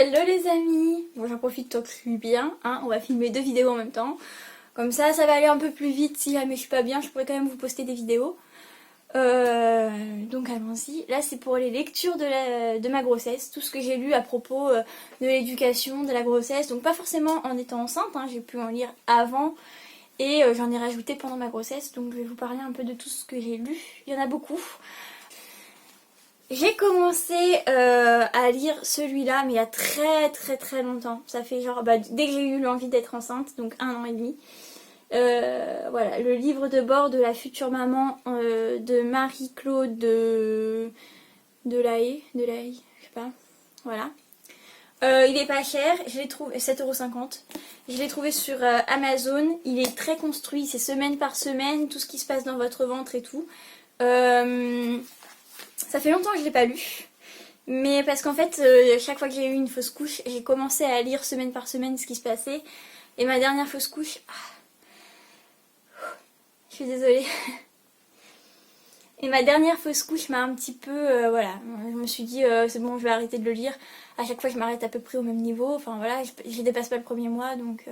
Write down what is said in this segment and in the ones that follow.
Hello les amis. Bon, j'en profite tant que je suis bien, hein. On va filmer 2 vidéos en même temps. Comme ça va aller un peu plus vite. Si jamais je suis pas bien, je pourrais quand même vous poster des vidéos. Donc allons-y. Là c'est pour les lectures de ma grossesse. Tout ce que j'ai lu à propos de l'éducation, de la grossesse. Donc pas forcément en étant enceinte, hein. J'ai pu en lire avant. Et j'en ai rajouté pendant ma grossesse. Donc je vais vous parler un peu de tout ce que j'ai lu. Il y en a beaucoup. J'ai commencé à lire celui-là, mais il y a très longtemps. Ça fait genre, dès que j'ai eu l'envie d'être enceinte, donc 1 an et demi. Voilà, le livre de bord de la future maman de Marie-Claude Delahaye, je sais pas. Voilà. Il est pas cher, je l'ai trouvé 7,50 €. Je l'ai trouvé sur Amazon. Il est très construit, c'est semaine par semaine, tout ce qui se passe dans votre ventre et tout. Ça fait longtemps que je l'ai pas lu, mais parce qu'en fait, chaque fois que j'ai eu une fausse couche, j'ai commencé à lire semaine par semaine ce qui se passait. Et ma dernière fausse couche, je suis désolée. Et ma dernière fausse couche m'a un petit peu, voilà, je me suis dit c'est bon, je vais arrêter de le lire. À chaque fois, je m'arrête à peu près au même niveau. Enfin voilà, je dépasse pas le premier mois, donc.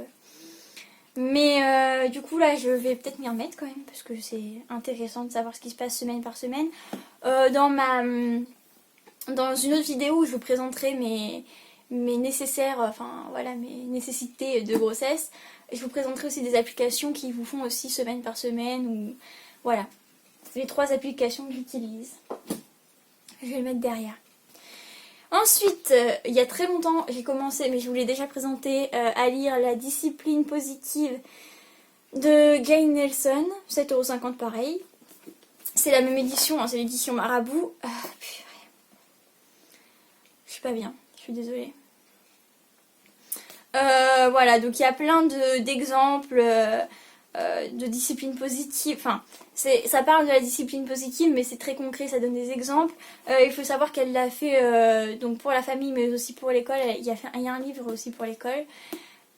Mais du coup là, je vais peut-être m'y remettre quand même parce que c'est intéressant de savoir ce qui se passe semaine par semaine. Dans une autre vidéo où je vous présenterai mes nécessaires, enfin voilà, mes nécessités de grossesse, je vous présenterai aussi des applications qui vous font aussi semaine par semaine, ou voilà, les 3 applications que j'utilise. Je vais le mettre derrière. Ensuite, il y a très longtemps, j'ai commencé, mais je vous l'ai déjà présenté, à lire La discipline positive de Jane Nelson, 7,50 € pareil. C'est la même édition, hein, c'est l'édition Marabout. Je suis pas bien, je suis désolée. Voilà, donc il y a plein d'exemples de disciplines positives. Enfin, ça parle de la discipline positive, mais c'est très concret, ça donne des exemples. Il faut savoir qu'elle l'a fait donc pour la famille, mais aussi pour l'école. Il y a un livre aussi pour l'école.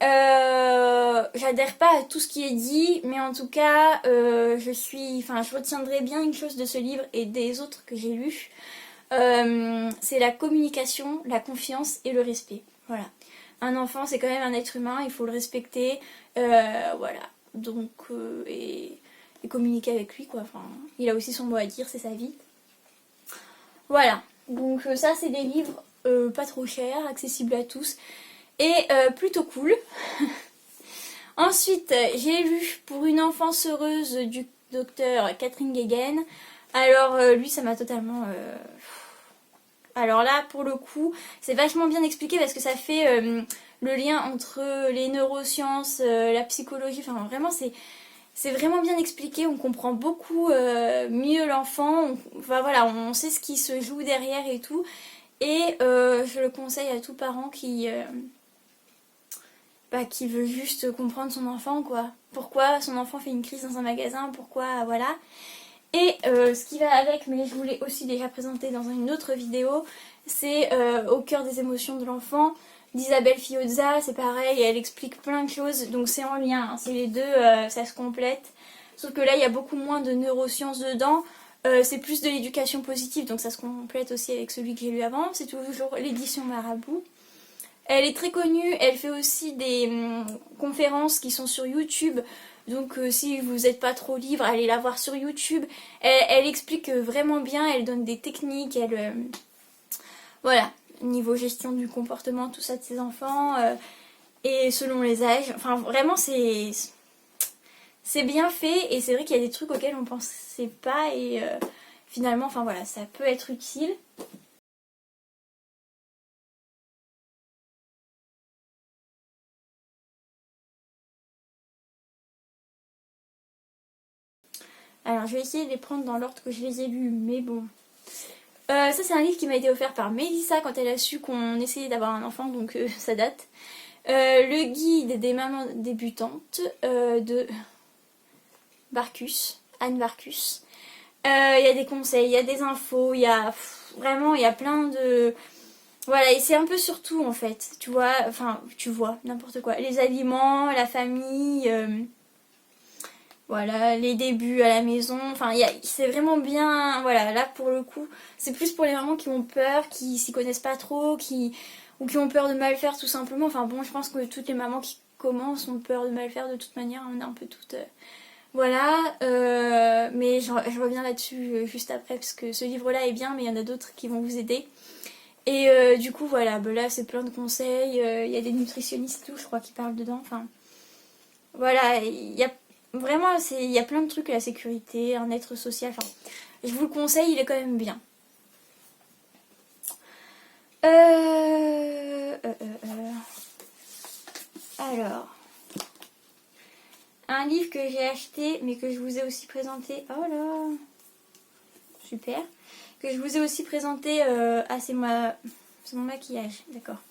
J'adhère pas à tout ce qui est dit, mais en tout cas, je retiendrai bien une chose de ce livre et des autres que j'ai lus. C'est la communication, la confiance et le respect. Voilà. Un enfant, c'est quand même un être humain, il faut le respecter. Voilà. Donc, et communiquer avec lui, quoi. Enfin, il a aussi son mot à dire, c'est sa vie. Voilà. Donc, ça, c'est des livres pas trop chers, accessibles à tous et plutôt cool. Ensuite, j'ai lu Pour une enfance heureuse du docteur Catherine Guéguen. Alors, lui, ça m'a totalement. Alors là, pour le coup, c'est vachement bien expliqué parce que ça fait le lien entre les neurosciences, la psychologie, enfin vraiment c'est vraiment bien expliqué, on comprend beaucoup mieux l'enfant, enfin voilà, on sait ce qui se joue derrière et tout, et je le conseille à tout parent qui veut juste comprendre son enfant, quoi. Pourquoi son enfant fait une crise dans un magasin, pourquoi, voilà. Et ce qui va avec, mais je vous l'ai aussi déjà présenté dans une autre vidéo, c'est Au cœur des émotions de l'enfant d'Isabelle Fiozza. C'est pareil, elle explique plein de choses, donc c'est en lien, hein, c'est les deux, ça se complète. Sauf que là, il y a beaucoup moins de neurosciences dedans, c'est plus de l'éducation positive, donc ça se complète aussi avec celui que j'ai lu avant. C'est toujours l'édition Marabout. Elle est très connue, elle fait aussi des conférences qui sont sur YouTube. Donc si vous n'êtes pas trop libre, allez la voir sur YouTube. Elle explique vraiment bien, elle donne des techniques, voilà, niveau gestion du comportement, tout ça de ses enfants, et selon les âges. Enfin vraiment c'est bien fait, et c'est vrai qu'il y a des trucs auxquels on pensait pas, et finalement, enfin voilà, ça peut être utile. Alors je vais essayer de les prendre dans l'ordre que je les ai lus, mais bon. Ça c'est un livre qui m'a été offert par Mélissa quand elle a su qu'on essayait d'avoir un enfant, donc ça date. Le guide des mamans débutantes de Barkus, Anne Barkus. Il y a des conseils, il y a des infos, il y a vraiment, il y a plein de... Voilà, et c'est un peu sur tout en fait, tu vois, enfin, tu vois, n'importe quoi. Les aliments, la famille... Voilà, les débuts à la maison, enfin c'est vraiment bien, voilà, là pour le coup, c'est plus pour les mamans qui ont peur, qui s'y connaissent pas trop, qui... ou qui ont peur de mal faire tout simplement. Enfin bon, je pense que toutes les mamans qui commencent ont peur de mal faire de toute manière, on est un peu toutes... Voilà, mais je reviens là-dessus juste après parce que ce livre-là est bien, mais il y en a d'autres qui vont vous aider. Et du coup, voilà, bah là c'est plein de conseils, il y a des nutritionnistes et tout, je crois, qui parlent dedans. Enfin, voilà, il y a vraiment, il y a plein de trucs, la sécurité, un être social. Enfin, je vous le conseille, il est quand même bien. Alors, un livre que j'ai acheté, mais que je vous ai aussi présenté. Oh là, super. Que je vous ai aussi présenté. Ah, c'est mon maquillage, d'accord.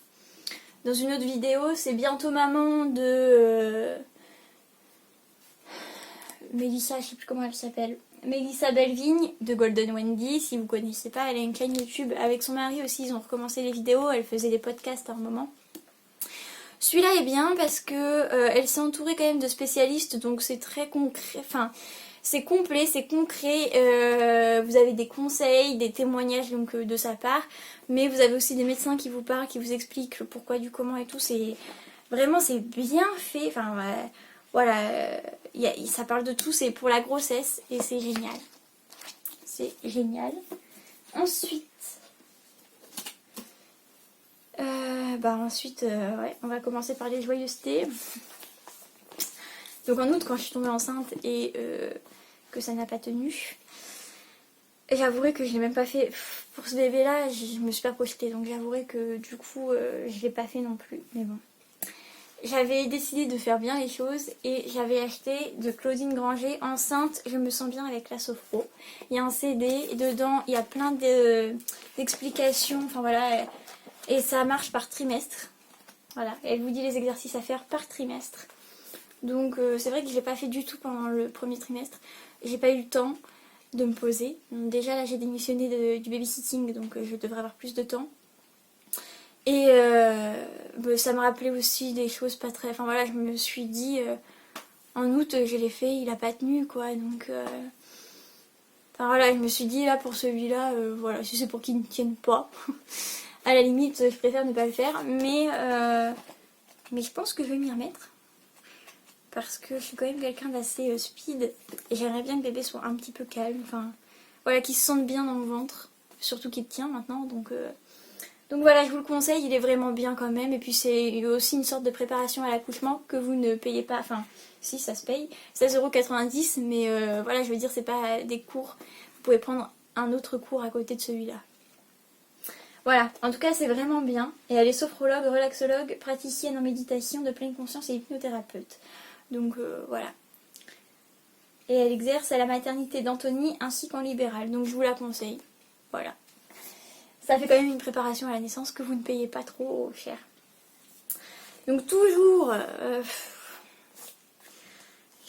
Dans une autre vidéo, c'est Bientôt Maman de Mélissa, je sais plus comment elle s'appelle. Mélissa Belvigne de Golden Wendy, si vous connaissez pas, elle a une chaîne YouTube avec son mari aussi, ils ont recommencé les vidéos, elle faisait des podcasts à un moment. Celui-là est bien parce que elle s'est entourée quand même de spécialistes, donc c'est très concret, enfin c'est complet, c'est concret, vous avez des conseils, des témoignages donc de sa part, mais vous avez aussi des médecins qui vous parlent, qui vous expliquent le pourquoi du comment et tout, c'est vraiment c'est bien fait, enfin voilà, ça parle de tout, c'est pour la grossesse et c'est génial. C'est génial. Ensuite, ouais, on va commencer par les joyeusetés. Donc en août, quand je suis tombée enceinte et que ça n'a pas tenu, j'avouerai que je l'ai même pas fait. Pour ce bébé-là, je me suis pas projetée, donc j'avouerai que du coup, je l'ai pas fait non plus. Mais bon. J'avais décidé de faire bien les choses et j'avais acheté de Claudine Granger Enceinte, je me sens bien avec la sophro. Il y a un CD et dedans il y a plein d'explications, enfin voilà, et ça marche par trimestre. Voilà, elle vous dit les exercices à faire par trimestre. Donc c'est vrai que je l'ai pas fait du tout pendant le premier trimestre. J'ai pas eu le temps de me poser. Donc, déjà là j'ai démissionné du babysitting, donc je devrais avoir plus de temps. Et ça me rappelait aussi des choses pas très... Enfin voilà, je me suis dit, en août je l'ai fait, il a pas tenu quoi, donc... Enfin voilà, je me suis dit là pour celui-là, voilà, si c'est pour qu'il ne tienne pas, à la limite je préfère ne pas le faire, mais je pense que je vais m'y remettre. Parce que je suis quand même quelqu'un d'assez speed, et j'aimerais bien que le bébé soit un petit peu calme, enfin... Voilà, qu'il se sente bien dans le ventre, surtout qu'il tient maintenant, donc voilà, je vous le conseille, il est vraiment bien quand même. Et puis c'est aussi une sorte de préparation à l'accouchement que vous ne payez pas. Enfin, si, ça se paye. 16,90 €, mais voilà, je veux dire, c'est pas des cours. Vous pouvez prendre un autre cours à côté de celui-là. Voilà, en tout cas, c'est vraiment bien. Et elle est sophrologue, relaxologue, praticienne en méditation de pleine conscience et hypnothérapeute. Donc voilà. Et elle exerce à la maternité d'Antony ainsi qu'en libéral. Donc je vous la conseille. Voilà. Ça fait quand même une préparation à la naissance que vous ne payez pas trop cher. Donc toujours,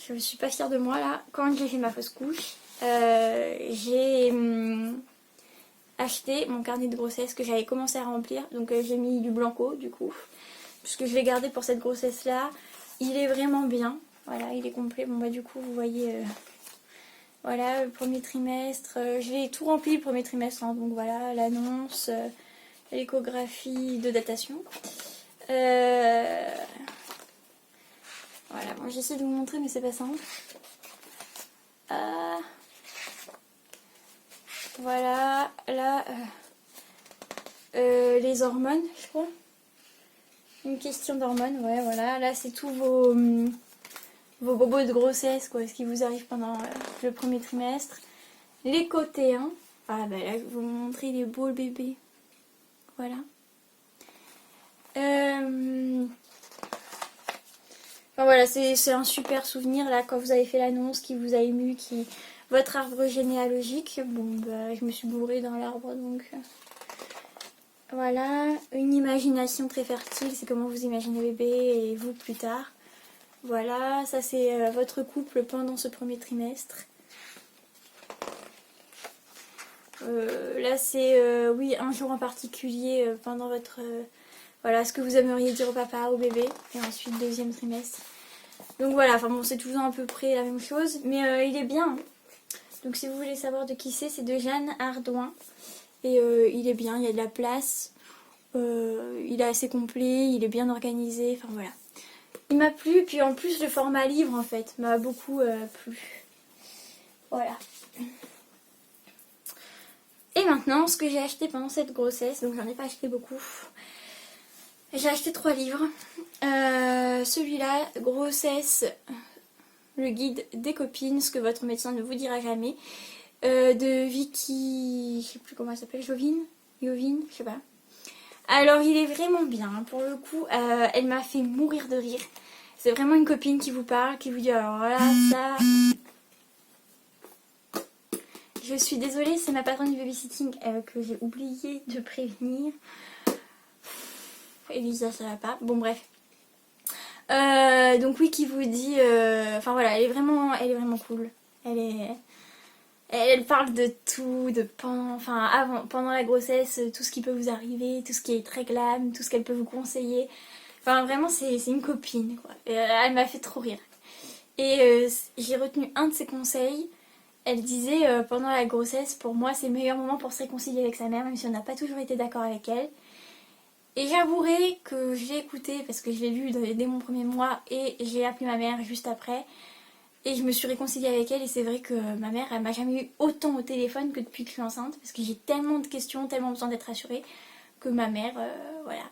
je ne suis pas fière de moi là. Quand j'ai fait ma fausse couche, j'ai acheté mon carnet de grossesse que j'avais commencé à remplir. Donc j'ai mis du blanco du coup, puisque je l'ai gardé pour cette grossesse là. Il est vraiment bien. Voilà, il est complet. Bon bah du coup vous voyez... Voilà, le premier trimestre, j'ai tout rempli le premier trimestre, hein, donc voilà, l'annonce, l'échographie de datation. Voilà, bon, j'essaie de vous montrer, mais c'est pas simple. Voilà, là, les hormones, je crois. Une question d'hormones, ouais, voilà. Là, c'est tous vos bobos de grossesse, quoi, ce qui vous arrive pendant le premier trimestre. L'écho T1. Ah bah là, je vais vous montrer, il est beau le bébé. Voilà. Enfin voilà, c'est un super souvenir là quand vous avez fait l'annonce qui vous a ému, votre arbre généalogique. Bon bah je me suis bourrée dans l'arbre donc voilà, une imagination très fertile, c'est comment vous imaginez le bébé et vous plus tard. Voilà, ça c'est votre couple pendant ce premier trimestre. Là c'est oui un jour en particulier pendant votre voilà ce que vous aimeriez dire au papa, au bébé, et ensuite deuxième trimestre. Donc voilà, enfin bon c'est toujours à peu près la même chose, mais il est bien. Donc si vous voulez savoir de qui c'est de Jeanne Ardouin. Et il est bien, il y a de la place. il est assez complet, il est bien organisé, enfin voilà. Il m'a plu, puis en plus le format livre en fait m'a beaucoup plu. Voilà. Et maintenant, ce que j'ai acheté pendant cette grossesse, donc j'en ai pas acheté beaucoup. J'ai acheté 3 livres. Celui-là, grossesse, le guide des copines, ce que votre médecin ne vous dira jamais. De Vicky, je sais plus comment elle s'appelle, Jovine, je sais pas. Alors il est vraiment bien, pour le coup, elle m'a fait mourir de rire. C'est vraiment une copine qui vous parle, qui vous dit alors voilà, ça... Je suis désolée, c'est ma patronne du babysitting que j'ai oublié de prévenir. Elisa, ça va pas. Bon, bref. Donc oui, qui vous dit... Enfin voilà, elle est vraiment cool. Elle parle de tout, pendant la grossesse, tout ce qui peut vous arriver, tout ce qui est très glam, tout ce qu'elle peut vous conseiller. Enfin vraiment, c'est une copine, quoi. Elle m'a fait trop rire. Et j'ai retenu un de ses conseils. Elle disait pendant la grossesse, pour moi, c'est le meilleur moment pour se réconcilier avec sa mère, même si on n'a pas toujours été d'accord avec elle. Et j'avouerai que je l'ai écouté parce que je l'ai lu dès mon premier mois et j'ai appelé ma mère juste après. Et je me suis réconciliée avec elle et c'est vrai que ma mère, elle m'a jamais eu autant au téléphone que depuis que je suis enceinte. Parce que j'ai tellement de questions, tellement besoin d'être rassurée que ma mère, voilà,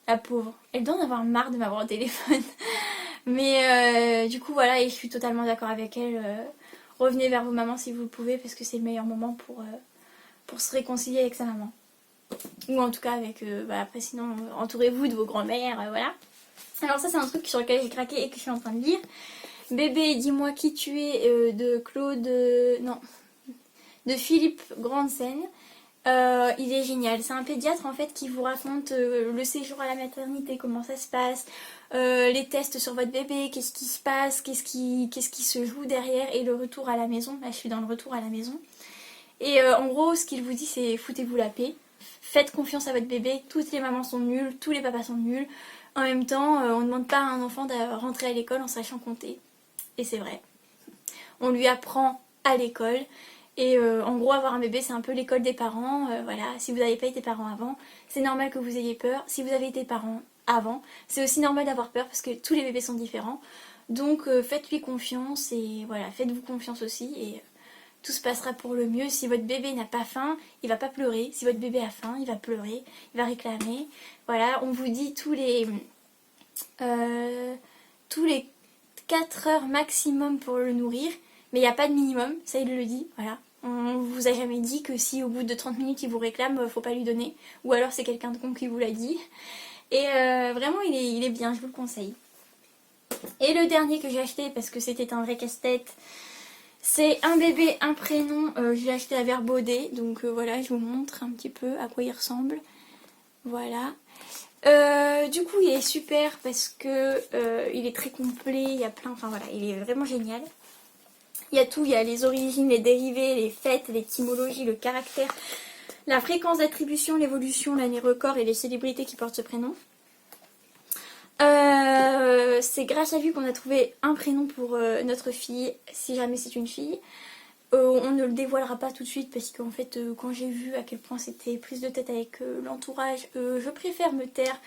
la pauvre. Elle doit en avoir marre de m'avoir au téléphone. Mais du coup, voilà, et je suis totalement d'accord avec elle. Revenez vers vos mamans si vous le pouvez parce que c'est le meilleur moment pour se réconcilier avec sa maman. Ou en tout cas avec... après sinon, entourez-vous de vos grands-mères, voilà. Alors ça c'est un truc sur lequel j'ai craqué et que je suis en train de lire. Bébé, dis-moi qui tu es de Claude... non. De Philippe Grandsen. Il est génial. C'est un pédiatre en fait qui vous raconte le séjour à la maternité, comment ça se passe, les tests sur votre bébé, qu'est-ce qui se passe, qu'est-ce qui se joue derrière et le retour à la maison. Là je suis dans le retour à la maison. Et en gros ce qu'il vous dit c'est foutez-vous la paix. Faites confiance à votre bébé, toutes les mamans sont nulles, tous les papas sont nuls. En même temps, on ne demande pas à un enfant de rentrer à l'école en sachant compter. Et c'est vrai. On lui apprend à l'école. Et en gros, avoir un bébé, c'est un peu l'école des parents. Voilà, si vous n'avez pas été parent avant, c'est normal que vous ayez peur. Si vous avez été parent avant, c'est aussi normal d'avoir peur parce que tous les bébés sont différents. Donc faites-lui confiance et voilà, faites-vous confiance aussi. Et tout se passera pour le mieux. Si votre bébé n'a pas faim, il va pas pleurer. Si votre bébé a faim, il va pleurer, il va réclamer. Voilà, on vous dit tous les 4 heures maximum pour le nourrir. Mais il n'y a pas de minimum, ça il le dit, voilà. On vous a jamais dit que si au bout de 30 minutes il vous réclame, faut pas lui donner. Ou alors c'est quelqu'un de con qui vous l'a dit. Et vraiment il est bien, je vous le conseille. Et le dernier que j'ai acheté parce que c'était un vrai casse-tête, c'est un bébé, un prénom. Je l'ai acheté à Verbaudet, donc voilà, je vous montre un petit peu à quoi il ressemble. Voilà. Du coup il est super parce que il est très complet, il y a plein, enfin voilà, il est vraiment génial. Il y a tout, il y a les origines, les dérivés, les fêtes, l'étymologie, le caractère, la fréquence d'attribution, l'évolution, l'année record et les célébrités qui portent ce prénom. C'est grâce à lui qu'on a trouvé un prénom pour notre fille, si jamais c'est une fille. On ne le dévoilera pas tout de suite parce qu'en fait quand j'ai vu à quel point c'était prise de tête avec l'entourage, je préfère me taire.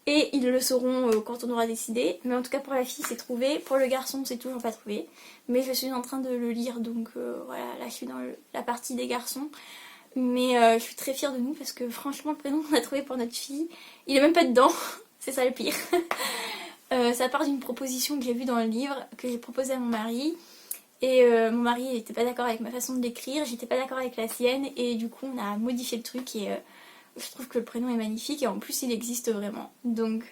Et ils le sauront quand on aura décidé. Mais en tout cas pour la fille c'est trouvé. Pour le garçon c'est toujours pas trouvé. Mais je suis en train de le lire. Donc voilà, là je suis dans la partie des garçons. Mais je suis très fière de nous parce que franchement le prénom qu'on a trouvé pour notre fille, il est même pas dedans. C'est ça le pire. Ça part d'une proposition que j'ai vue dans le livre, que j'ai proposée à mon mari. Et mon mari n'était pas d'accord avec ma façon de l'écrire. J'étais pas d'accord avec la sienne. Et du coup on a modifié le truc et... je trouve que le prénom est magnifique et en plus il existe vraiment. Donc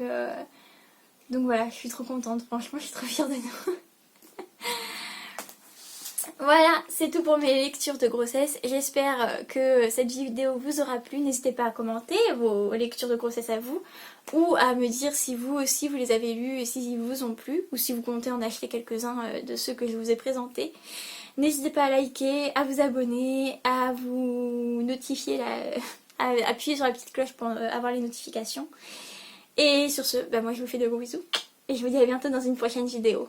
voilà, je suis trop contente. Franchement, je suis trop fière de nous. Voilà, c'est tout pour mes lectures de grossesse. J'espère que cette vidéo vous aura plu. N'hésitez pas à commenter vos lectures de grossesse à vous. Ou à me dire si vous aussi vous les avez lues et s'ils vous ont plu. Ou si vous comptez en acheter quelques-uns de ceux que je vous ai présentés. N'hésitez pas à liker, à vous abonner, à vous notifier à appuyer sur la petite cloche pour avoir les notifications. Et sur ce, moi je vous fais de gros bisous. Et je vous dis à bientôt dans une prochaine vidéo.